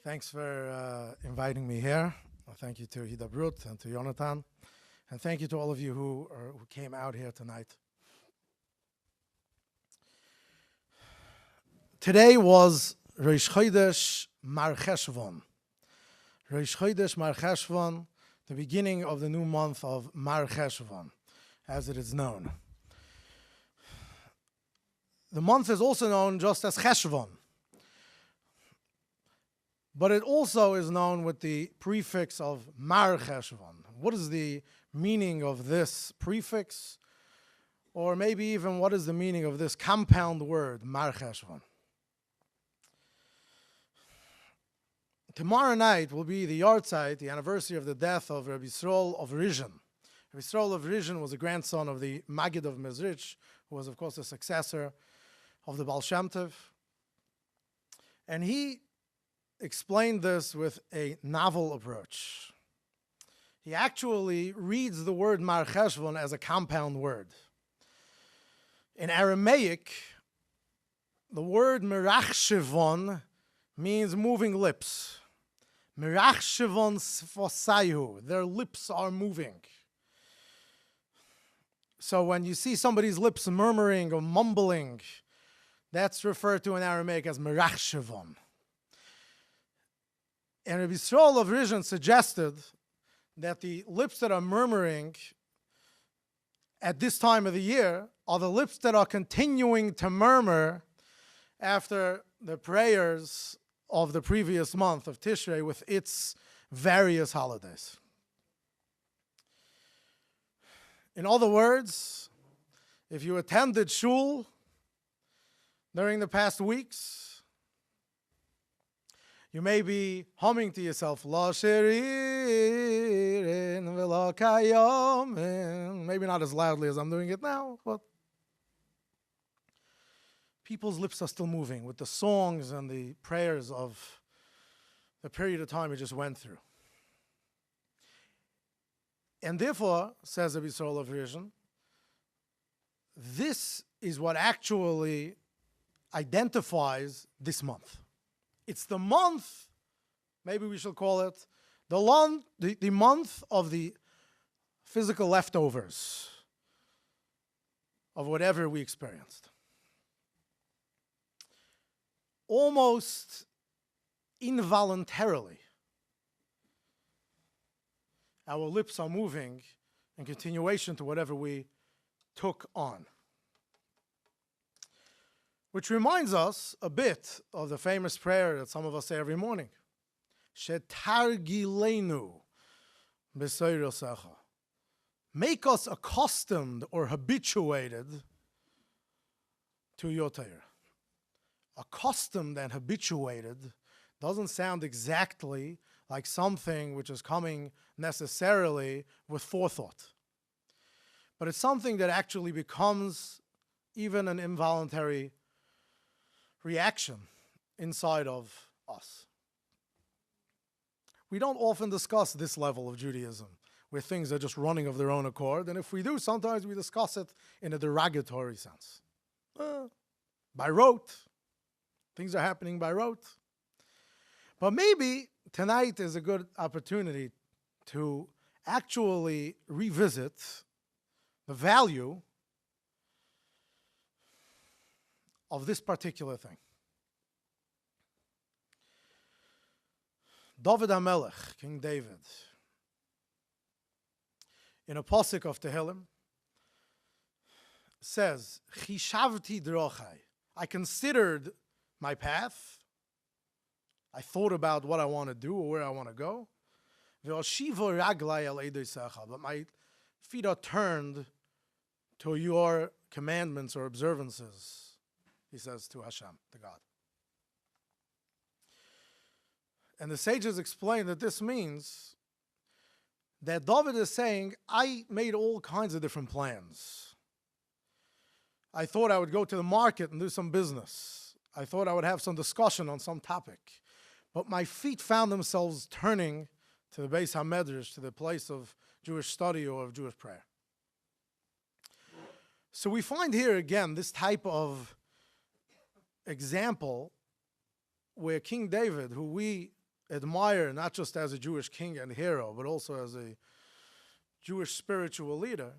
Thanks for inviting me here. Thank you to Hida Brut and to Jonathan. And thank you to all of you who came out here tonight. Today was Rosh Chodesh Mar Cheshvan. Rosh Chodesh Mar Cheshvan, the beginning of the new month of Mar Cheshvan, as it is known. The month is also known just as Cheshvan, but it also is known with the prefix of Mar Cheshvan. What is the meaning of this prefix? Or maybe even what is the meaning of this compound word, Mar Cheshvan? Tomorrow night will be the Yartzeit, the anniversary of the death of Rabbi Yisrael of Rizhin. Rabbi Yisrael of Rizhin was a grandson of the Maggid of Mezrich, who was, of course, the successor of the Baal Shem Tov. And he explained this with a novel approach. He actually reads the word Mar Cheshvan as a compound word. In Aramaic, the word Merachshevon means moving lips. Merachshevon sfosayu, their lips are moving. So when you see somebody's lips murmuring or mumbling, that's referred to in Aramaic as Merachshevon. And Rabbi Yisrael of Rizhin suggested that the lips that are murmuring at this time of the year are the lips that are continuing to murmur after the prayers of the previous month of Tishrei with its various holidays. In other words, if you attended shul during the past weeks, you may be humming to yourself, La Shiririn V'la Kayomin. Maybe not as loudly as I'm doing it now, but people's lips are still moving with the songs and the prayers of the period of time we just went through. And therefore, says Rabbi Yisrael of Rizhin, this is what actually identifies this month. It's the month, maybe we should call it, the month of the physical leftovers of whatever we experienced. Almost involuntarily, our lips are moving in continuation to whatever we took on. Which reminds us a bit of the famous prayer that some of us say every morning. Shetargilenu b'soirosecha. Make us accustomed or habituated to your Torah. Accustomed and habituated doesn't sound exactly like something which is coming necessarily with forethought. But it's something that actually becomes even an involuntary reaction inside of us. We don't often discuss this level of Judaism, where things are just running of their own accord, and if we do, sometimes we discuss it in a derogatory sense. By rote. Things are happening by rote. But maybe tonight is a good opportunity to actually revisit the value of this particular thing. David HaMelech, King David, in a posuk of Tehillim, says, Chishavti drochai. I considered my path. I thought about what I want to do or where I want to go. But my feet are turned to your commandments or observances, he says to Hashem, to God. And the sages explain that this means that David is saying, I made all kinds of different plans. I thought I would go to the market and do some business. I thought I would have some discussion on some topic. But my feet found themselves turning to the Beis HaMedrash, to the place of Jewish study or of Jewish prayer. So we find here again this type of example where King David, who we admire, not just as a Jewish king and hero, but also as a Jewish spiritual leader,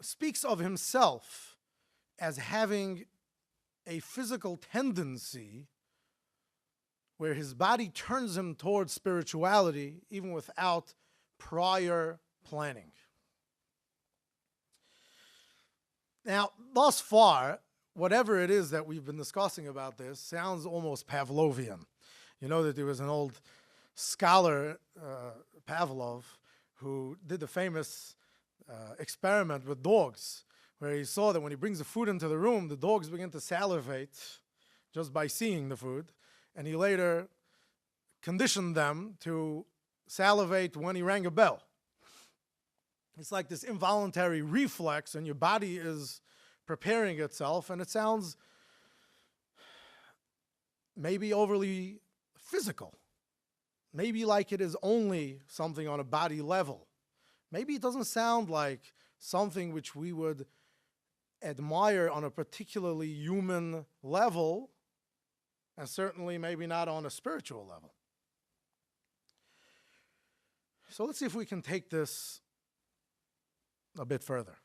speaks of himself as having a physical tendency where his body turns him towards spirituality even without prior planning. Now, thus far, whatever it is that we've been discussing about this sounds almost Pavlovian. You know that there was an old scholar, Pavlov, who did the famous experiment with dogs, where he saw that when he brings the food into the room, the dogs begin to salivate just by seeing the food, and he later conditioned them to salivate when he rang a bell. It's like this involuntary reflex, and your body is preparing itself, and it sounds maybe overly physical. Maybe like it is only something on a body level. Maybe it doesn't sound like something which we would admire on a particularly human level, and certainly maybe not on a spiritual level. So let's see if we can take this a bit further.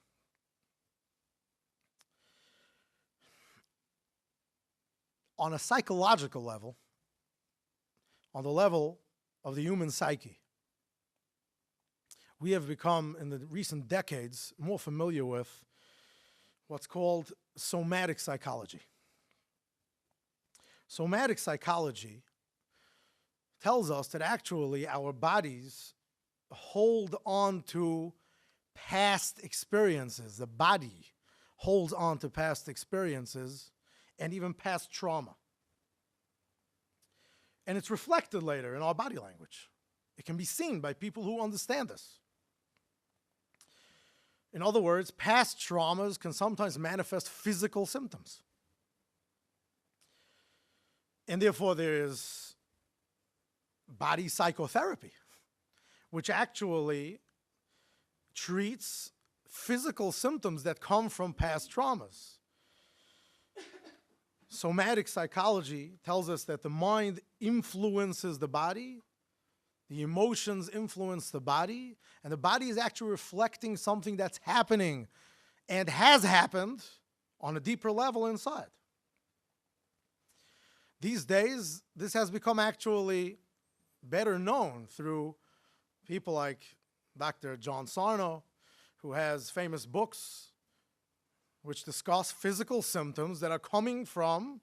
On a psychological level, on the level of the human psyche, we have become, in the recent decades, more familiar with what's called somatic psychology. Somatic psychology tells us that actually our bodies hold on to past experiences. The body holds on to past experiences and even past trauma. And it's reflected later in our body language. It can be seen by people who understand this. In other words, past traumas can sometimes manifest physical symptoms. And therefore there is body psychotherapy, which actually treats physical symptoms that come from past traumas. Somatic psychology tells us that the mind influences the body, the emotions influence the body, and the body is actually reflecting something that's happening and has happened on a deeper level inside. These days, this has become actually better known through people like Dr. John Sarno, who has famous books which discuss physical symptoms that are coming from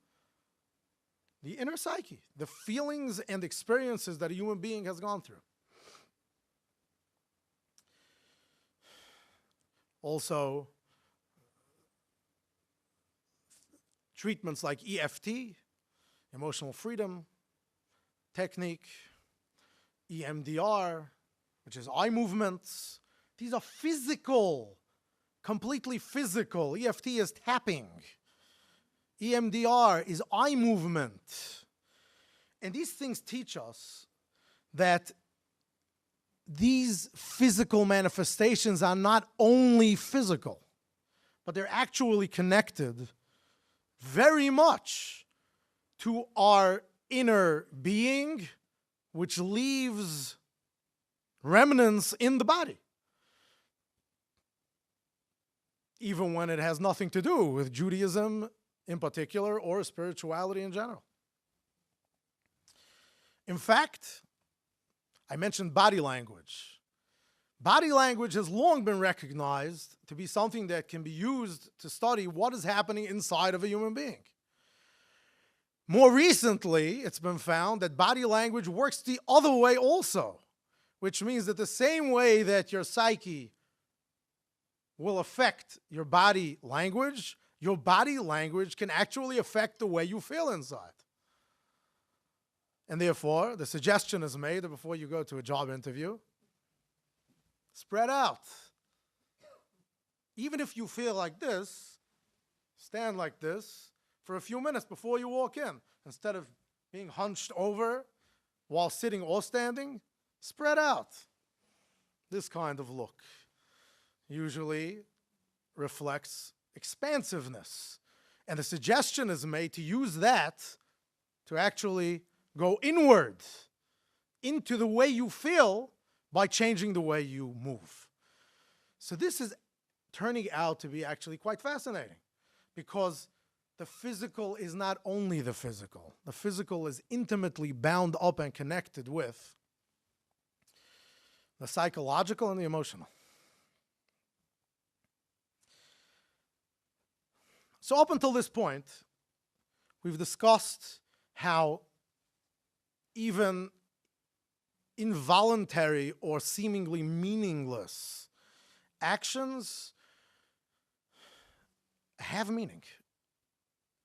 the inner psyche, the feelings and experiences that a human being has gone through. Also, treatments like EFT, emotional freedom technique, EMDR, which is eye movements. These are physical, completely physical. EFT is tapping. EMDR is eye movement. And these things teach us that these physical manifestations are not only physical, but they're actually connected very much to our inner being, which leaves remnants in the body, even when it has nothing to do with Judaism in particular or spirituality in general. In fact, I mentioned body language. Body language has long been recognized to be something that can be used to study what is happening inside of a human being. More recently, it's been found that body language works the other way also, which means that the same way that your psyche will affect your body language can actually affect the way you feel inside. And therefore, the suggestion is made that before you go to a job interview, spread out. Even if you feel like this, stand like this for a few minutes before you walk in. Instead of being hunched over while sitting or standing, spread out. This kind of look usually reflects expansiveness. And the suggestion is made to use that to actually go inward into the way you feel by changing the way you move. So this is turning out to be actually quite fascinating, because the physical is not only the physical. The physical is intimately bound up and connected with the psychological and the emotional. So up until this point, we've discussed how even involuntary or seemingly meaningless actions have meaning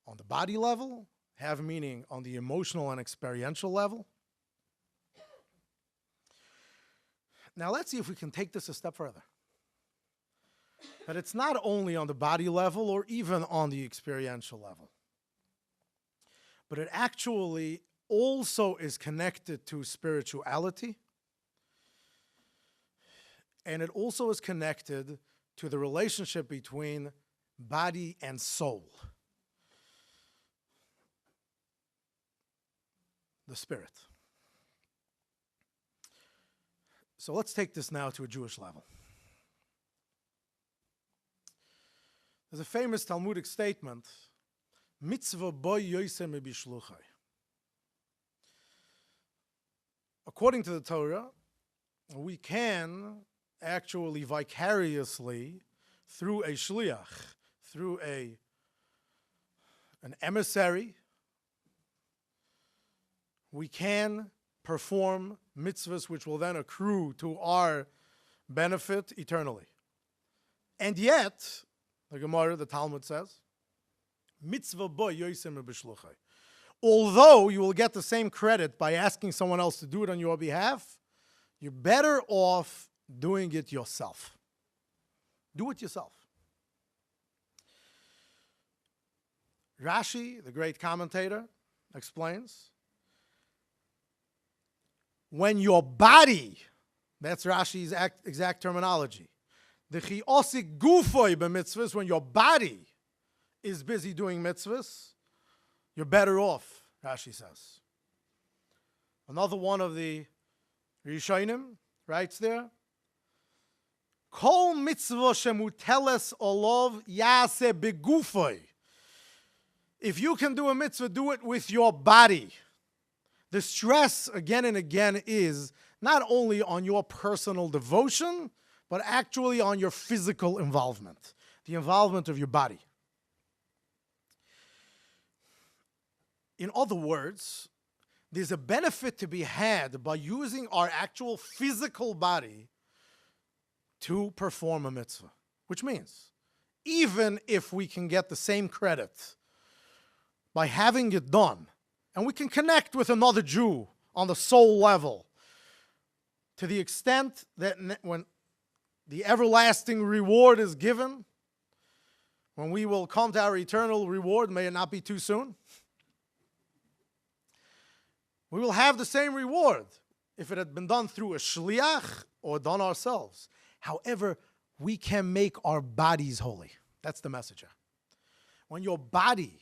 on the body level, have meaning on the emotional and experiential level. Now let's see if we can take this a step further. That it's not only on the body level or even on the experiential level, but it actually also is connected to spirituality, and it also is connected to the relationship between body and soul, the spirit. So let's take this now to a Jewish level. There's a famous Talmudic statement, mitzvah bo yosem bishluchai. According to the Torah, we can actually vicariously, through a shliach, through an emissary, we can perform mitzvahs which will then accrue to our benefit eternally. And yet, the Gemara, the Talmud says, mitzvah bo yosem b'shluchai. Although you will get the same credit by asking someone else to do it on your behalf, you're better off doing it yourself. Do it yourself. Rashi, the great commentator, explains, when your body, that's Rashi's exact terminology, the chiosik gufoy b'mitzvahs, when your body is busy doing mitzvahs, you're better off, Rashi says. Another one of the Rishonim writes there, Kol mitzvah shemuteles olov yase begufoy. If you can do a mitzvah, do it with your body. The stress again and again is not only on your personal devotion, but actually on your physical involvement, the involvement of your body. In other words, there's a benefit to be had by using our actual physical body to perform a mitzvah, which means even if we can get the same credit by having it done, and we can connect with another Jew on the soul level, to the extent that when the everlasting reward is given, when we will come to our eternal reward, may it not be too soon, we will have the same reward if it had been done through a shliach or done ourselves. However, we can make our bodies holy. That's the message. When your body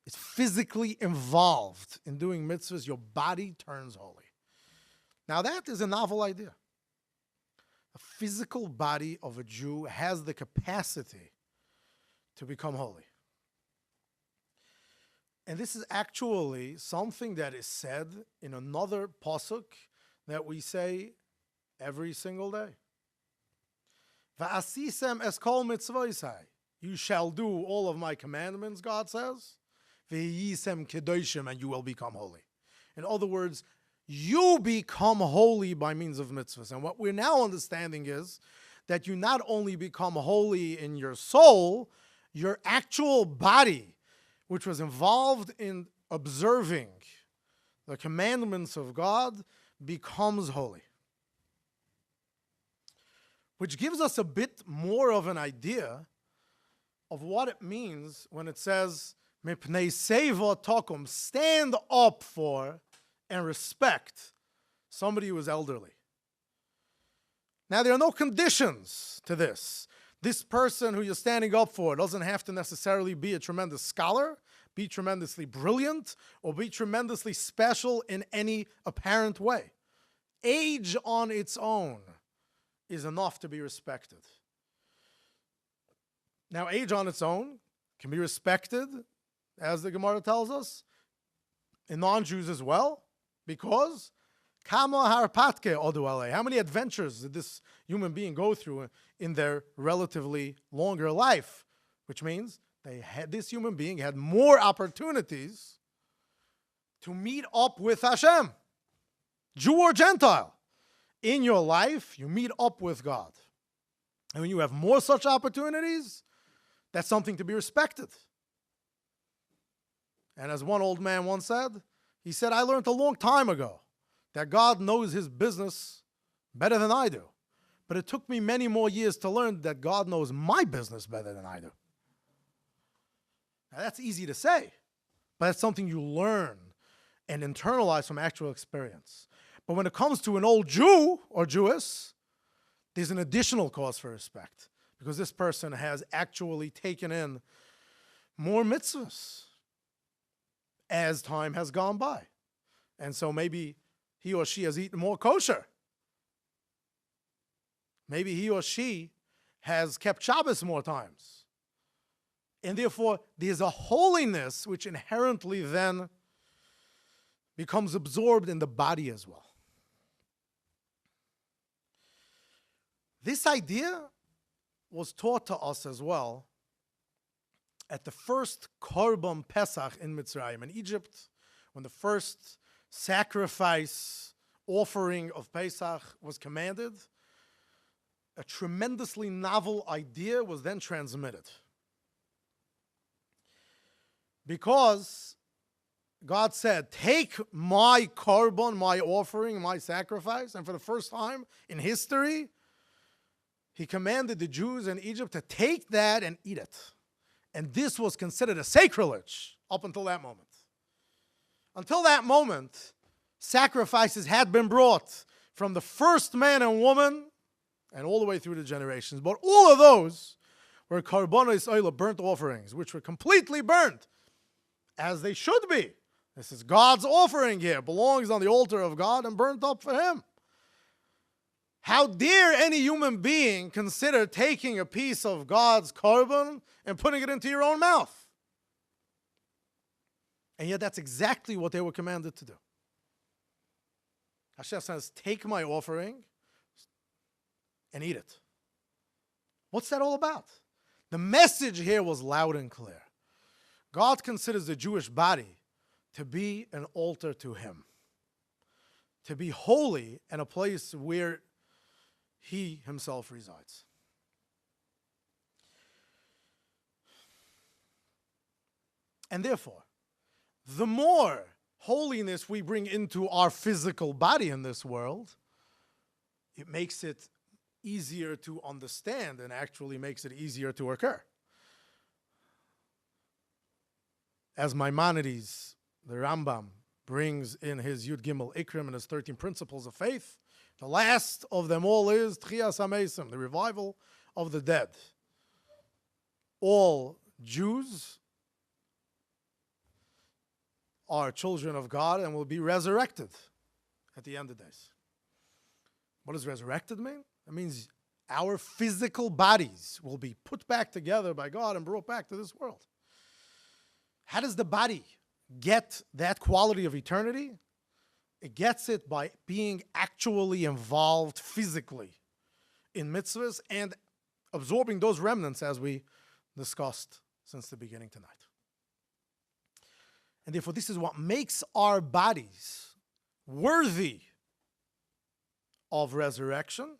is physically involved in doing mitzvahs, your body turns holy. Now that is a novel idea. The physical body of a Jew has the capacity to become holy. And this is actually something that is said in another pasuk that we say every single day. Va'asisem es kol mitzvosai. You shall do all of my commandments, God says. Ve'yisem kedoshim, and you will become holy. In other words, you become holy by means of mitzvahs. And what we're now understanding is that you not only become holy in your soul, your actual body, which was involved in observing the commandments of God, becomes holy. Which gives us a bit more of an idea of what it means when it says, Mipnei seva tokum, stand up for and respect somebody who is elderly. Now, there are no conditions to this. This person who you're standing up for doesn't have to necessarily be a tremendous scholar, be tremendously brilliant, or be tremendously special in any apparent way. Age on its own is enough to be respected. Now, age on its own can be respected, as the Gemara tells us, in non-Jews as well, because Kama harpatke odu alei. How many adventures did this human being go through in their relatively longer life? Which means this human being had more opportunities to meet up with Hashem, Jew or Gentile. In your life, you meet up with God. And when you have more such opportunities, that's something to be respected. And as one old man once said, he said, I learned a long time ago that God knows his business better than I do. But it took me many more years to learn that God knows my business better than I do. Now, that's easy to say, but it's something you learn and internalize from actual experience. But when it comes to an old Jew or Jewess, there's an additional cause for respect, because this person has actually taken in more mitzvahs as time has gone by. And so maybe he or she has eaten more kosher. Maybe he or she has kept Shabbos more times. And therefore, there's a holiness which inherently then becomes absorbed in the body as well. This idea was taught to us as well at the first Korban Pesach in Mitzrayim, in Egypt, when the first sacrifice offering of Pesach was commanded. A tremendously novel idea was then transmitted. Because God said, take my korban, my offering, my sacrifice, and for the first time in history, he commanded the Jews in Egypt to take that and eat it. And this was considered a sacrilege up until that moment. Until that moment, sacrifices had been brought from the first man and woman and all the way through the generations. But all of those were karbonos oila, burnt offerings, which were completely burnt, as they should be. This is God's offering here, belongs on the altar of God and burnt up for him. How dare any human being consider taking a piece of God's korban and putting it into your own mouth? And yet that's exactly what they were commanded to do. Hashem says, take my offering and eat it. What's that all about? The message here was loud and clear. God considers the Jewish body to be an altar to him, to be holy and a place where he himself resides. And therefore, the more holiness we bring into our physical body in this world, it makes it easier to understand and actually makes it easier to occur. As Maimonides, the Rambam, brings in his Yud Gimel Ikrim and his 13 principles of faith, the last of them all is Tchias HaMeisim, the revival of the dead. All Jews are children of God and will be resurrected at the end of days. What does resurrected mean? It means our physical bodies will be put back together by God and brought back to this world. How does the body get that quality of eternity? It gets it by being actually involved physically in mitzvahs and absorbing those remnants as we discussed since the beginning tonight. And therefore, this is what makes our bodies worthy of resurrection,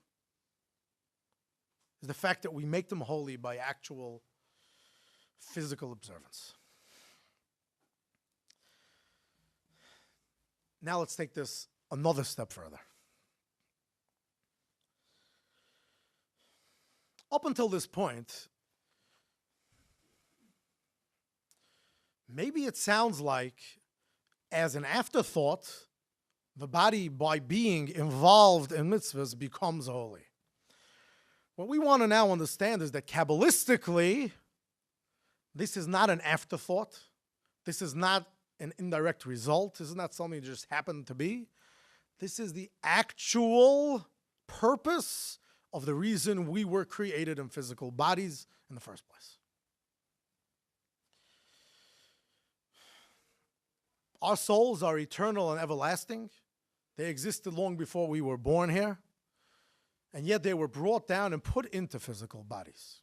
is the fact that we make them holy by actual physical observance. Now let's take this another step further. Up until this point, maybe it sounds like, as an afterthought, the body, by being involved in mitzvahs, becomes holy. What we want to now understand is that Kabbalistically, this is not an afterthought, This is not an indirect result. This is not something that just happened to be. This is the actual purpose of the reason we were created in physical bodies in the first place. Our souls are eternal and everlasting. They existed long before we were born here. And yet they were brought down and put into physical bodies.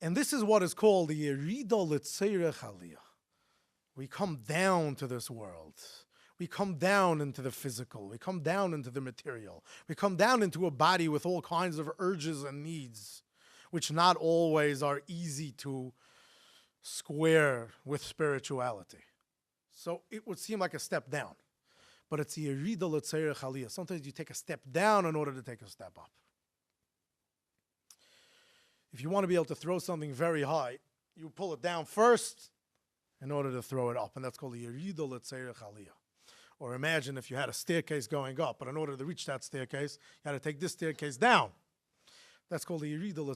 And this is what is called the riddle. We come down to this world. We come down into the physical. We come down into the material. We come down into a body with all kinds of urges and needs, which not always are easy to square with spirituality. So it would seem like a step down. But it's a riddle. Sometimes you take a step down in order to take a step up. If you want to be able to throw something very high, you pull it down first in order to throw it up. And that's called the riddle. Or imagine if you had a staircase going up, but in order to reach that staircase, you had to take this staircase down. That's called the riddle.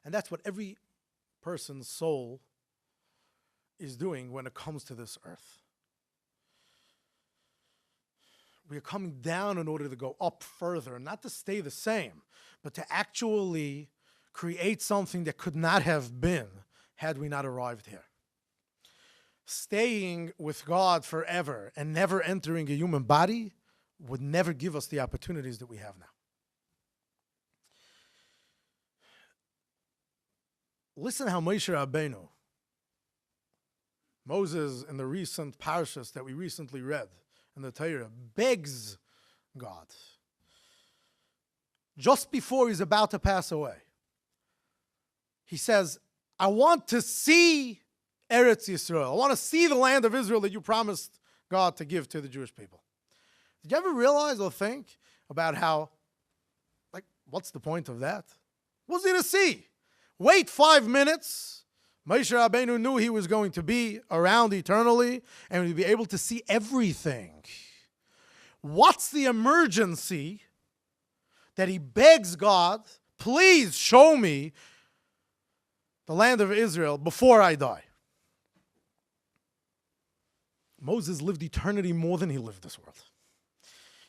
And that's what every person's soul is doing when it comes to this earth. We are coming down in order to go up further, not to stay the same, but to actually create something that could not have been had we not arrived here. Staying with God forever and never entering a human body would never give us the opportunities that we have now. Listen how Moshe Rabbeinu, Moses in the recent parashas that we recently read in the Torah, begs God just before he's about to pass away. He says, I want to see Eretz Yisrael. I want to see the land of Israel that you promised God to give to the Jewish people. Did you ever realize or think about how, what's the point of that? What's he to see? Wait 5 minutes. Moshe Rabbeinu knew he was going to be around eternally and he'd be able to see everything. What's the emergency that he begs God, please show me the land of Israel before I die? Moses lived eternity more than he lived this world.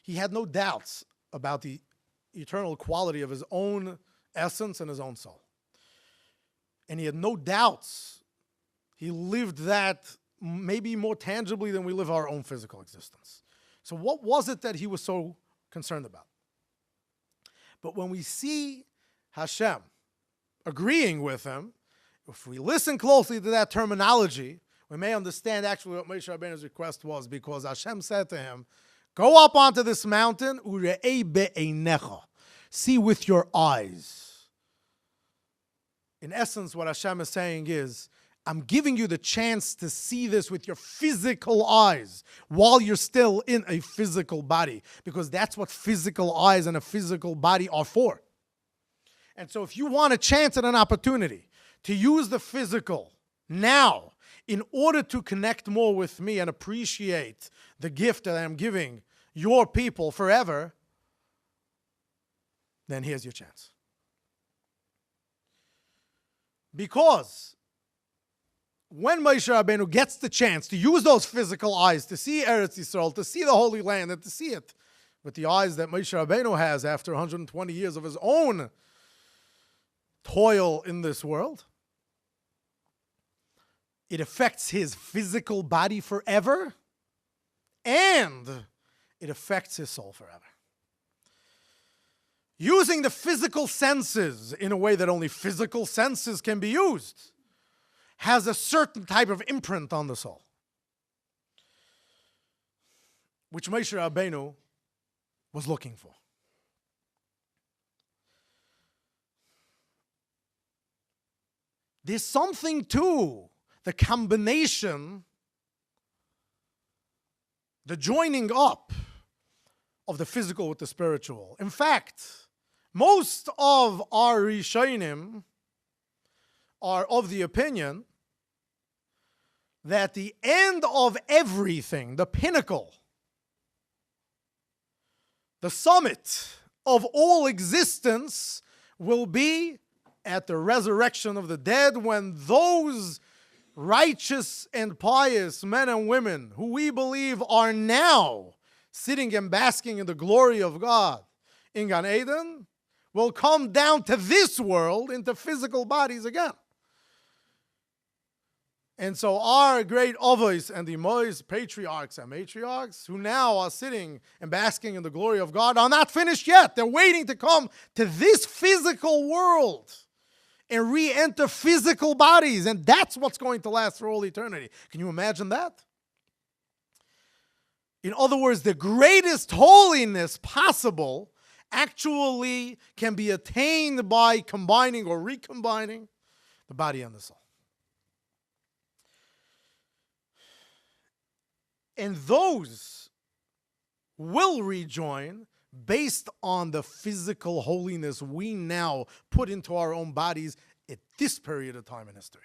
He had no doubts about the eternal quality of his own essence and his own soul. And he had no doubts. He lived that maybe more tangibly than we live our own physical existence. So what was it that he was so concerned about? But when we see Hashem agreeing with him, if we listen closely to that terminology, we may understand actually what Moshe Rabbeinu's request was, because Hashem said to him, go up onto this mountain, ure'ei be'einecha, see with your eyes. In essence, what Hashem is saying is, I'm giving you the chance to see this with your physical eyes while you're still in a physical body, because that's what physical eyes and a physical body are for. And so if you want a chance and an opportunity to use the physical now in order to connect more with me and appreciate the gift that I'm giving your people forever, then here's your chance. Because when Moshe Rabbeinu gets the chance to use those physical eyes to see Eretz Yisrael, to see the Holy Land, and to see it with the eyes that Moshe Rabbeinu has after 120 years of his own toil in this world, it affects his physical body forever, and it affects his soul forever. Using the physical senses in a way that only physical senses can be used has a certain type of imprint on the soul, which Moshe Rabbeinu was looking for. There's something to the combination, the joining up of the physical with the spiritual. In fact, most of our Rishonim are of the opinion that the end of everything, the pinnacle, the summit of all existence will be at the resurrection of the dead, when those righteous and pious men and women who we believe are now sitting and basking in the glory of God in Gan Eden will come down to this world into physical bodies again. And so our great Avos and Imois, patriarchs and matriarchs, who now are sitting and basking in the glory of God, are not finished yet. They're waiting to come to this physical world and re-enter physical bodies. And that's what's going to last for all eternity. Can you imagine that? In other words, the greatest holiness possible actually can be attained by combining or recombining the body and the soul. And those will rejoin based on the physical holiness we now put into our own bodies at this period of time in history.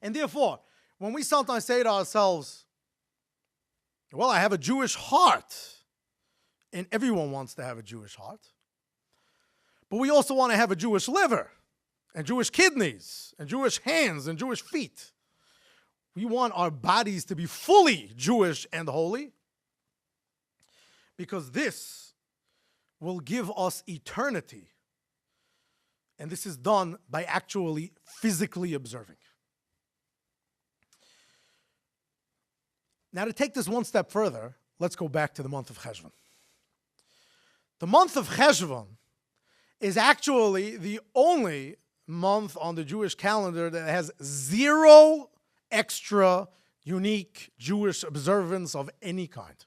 And therefore, when we sometimes say to ourselves, well, I have a Jewish heart, and everyone wants to have a Jewish heart, but we also want to have a Jewish liver, and Jewish kidneys, and Jewish hands, and Jewish feet. We want our bodies to be fully Jewish and holy, because this will give us eternity. And this is done by actually physically observing. Now, to take this one step further, let's go back to the month of Cheshvan. The month of Cheshvan is actually the only month on the Jewish calendar that has zero extra unique Jewish observance of any kind.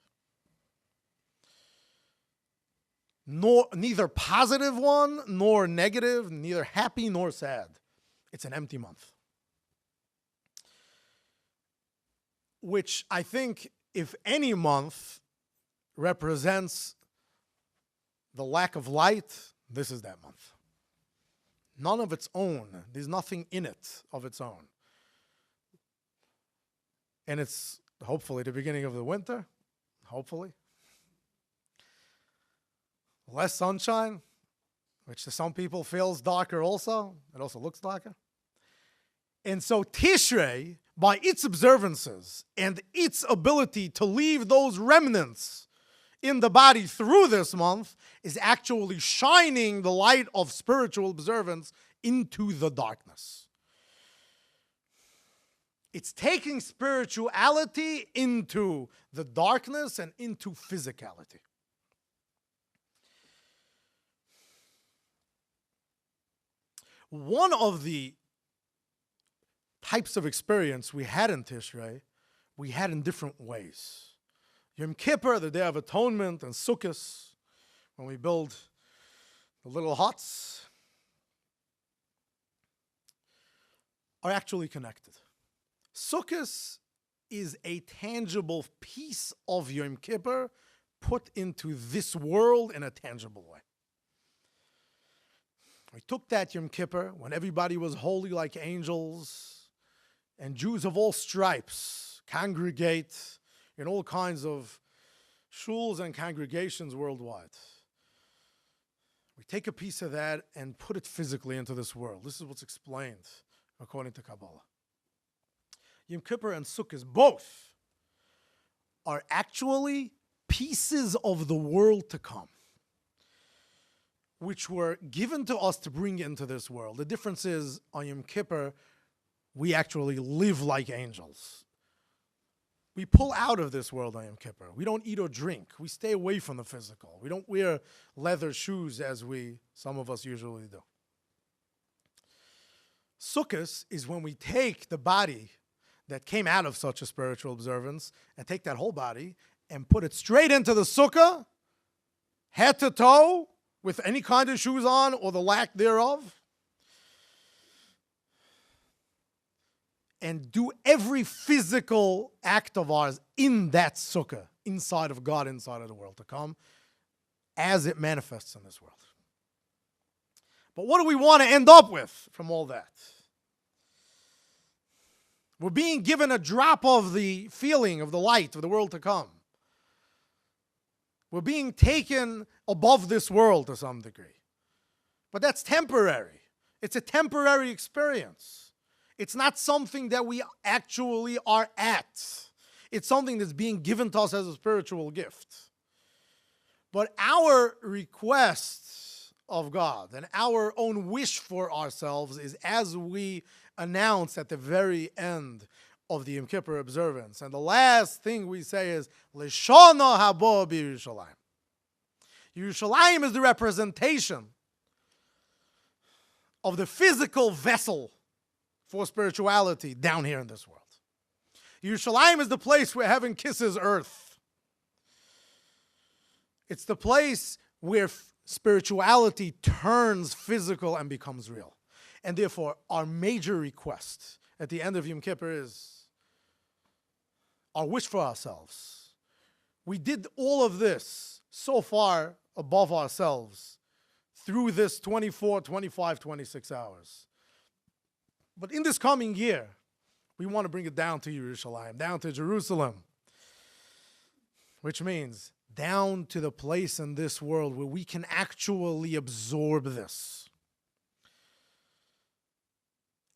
Neither positive one, nor negative, neither happy nor sad. It's an empty month. Which I think, if any month represents the lack of light, this is that month. None of its own. There's nothing in it of its own. And it's hopefully the beginning of the winter. Hopefully. Less sunshine, which to some people feels darker also. It also looks darker. And so Tishrei, by its observances and its ability to leave those remnants in the body through this month, is actually shining the light of spiritual observance into the darkness. It's taking spirituality into the darkness and into physicality. One of the types of experience we had in Tishrei, we had in different ways. Yom Kippur, the Day of Atonement, and Sukkot, when we build the little huts, are actually connected. Sukkot is a tangible piece of Yom Kippur put into this world in a tangible way. We took that Yom Kippur when everybody was holy like angels, and Jews of all stripes congregate in all kinds of shuls and congregations worldwide. We take a piece of that and put it physically into this world. This is what's explained according to Kabbalah. Yom Kippur and Sukkot both are actually pieces of the world to come, which were given to us to bring into this world. The difference is, on Yom Kippur, we actually live like angels. We pull out of this world on Yom Kippur. We don't eat or drink. We stay away from the physical. We don't wear leather shoes as some of us usually do. Sukkot is when we take the body that came out of such a spiritual observance and take that whole body and put it straight into the sukkah, head to toe, with any kind of shoes on or the lack thereof, and do every physical act of ours in that sukkah, inside of God, inside of the world to come, as it manifests in this world. But what do we want to end up with from all that? We're being given a drop of the feeling of the light of the world to come. We're being taken above this world to some degree. But that's temporary. It's a temporary experience. It's not something that we actually are at. It's something that's being given to us as a spiritual gift. But our request of God and our own wish for ourselves is, as we announce at the very end of the Yom Kippur observance, and the last thing we say is, L'shana haba b'Yerushalayim. Yerushalayim is the representation of the physical vessel for spirituality down here in this world. Yerushalayim is the place where heaven kisses earth. It's the place where spirituality turns physical and becomes real. And therefore, our major request at the end of Yom Kippur is our wish for ourselves. We did all of this so far above ourselves through this 24, 25, 26 hours. But in this coming year, we want to bring it down to Yerushalayim, down to Jerusalem, which means down to the place in this world where we can actually absorb this.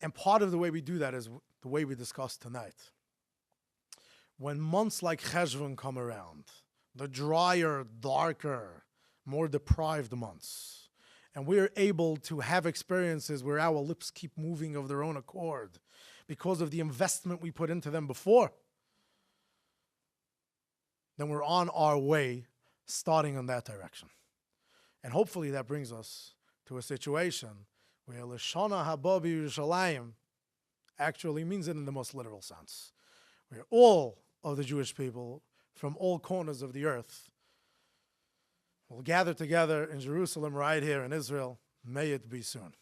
And part of the way we do that is the way we discussed tonight. When months like Cheshvan come around, the drier, darker, more deprived months, and we're able to have experiences where our lips keep moving of their own accord because of the investment we put into them before, then we're on our way starting in that direction. And hopefully that brings us to a situation where L'shana haba b'Yerushalayim actually means it in the most literal sense, where all of the Jewish people from all corners of the earth will gather together in Jerusalem right here in Israel. May it be soon.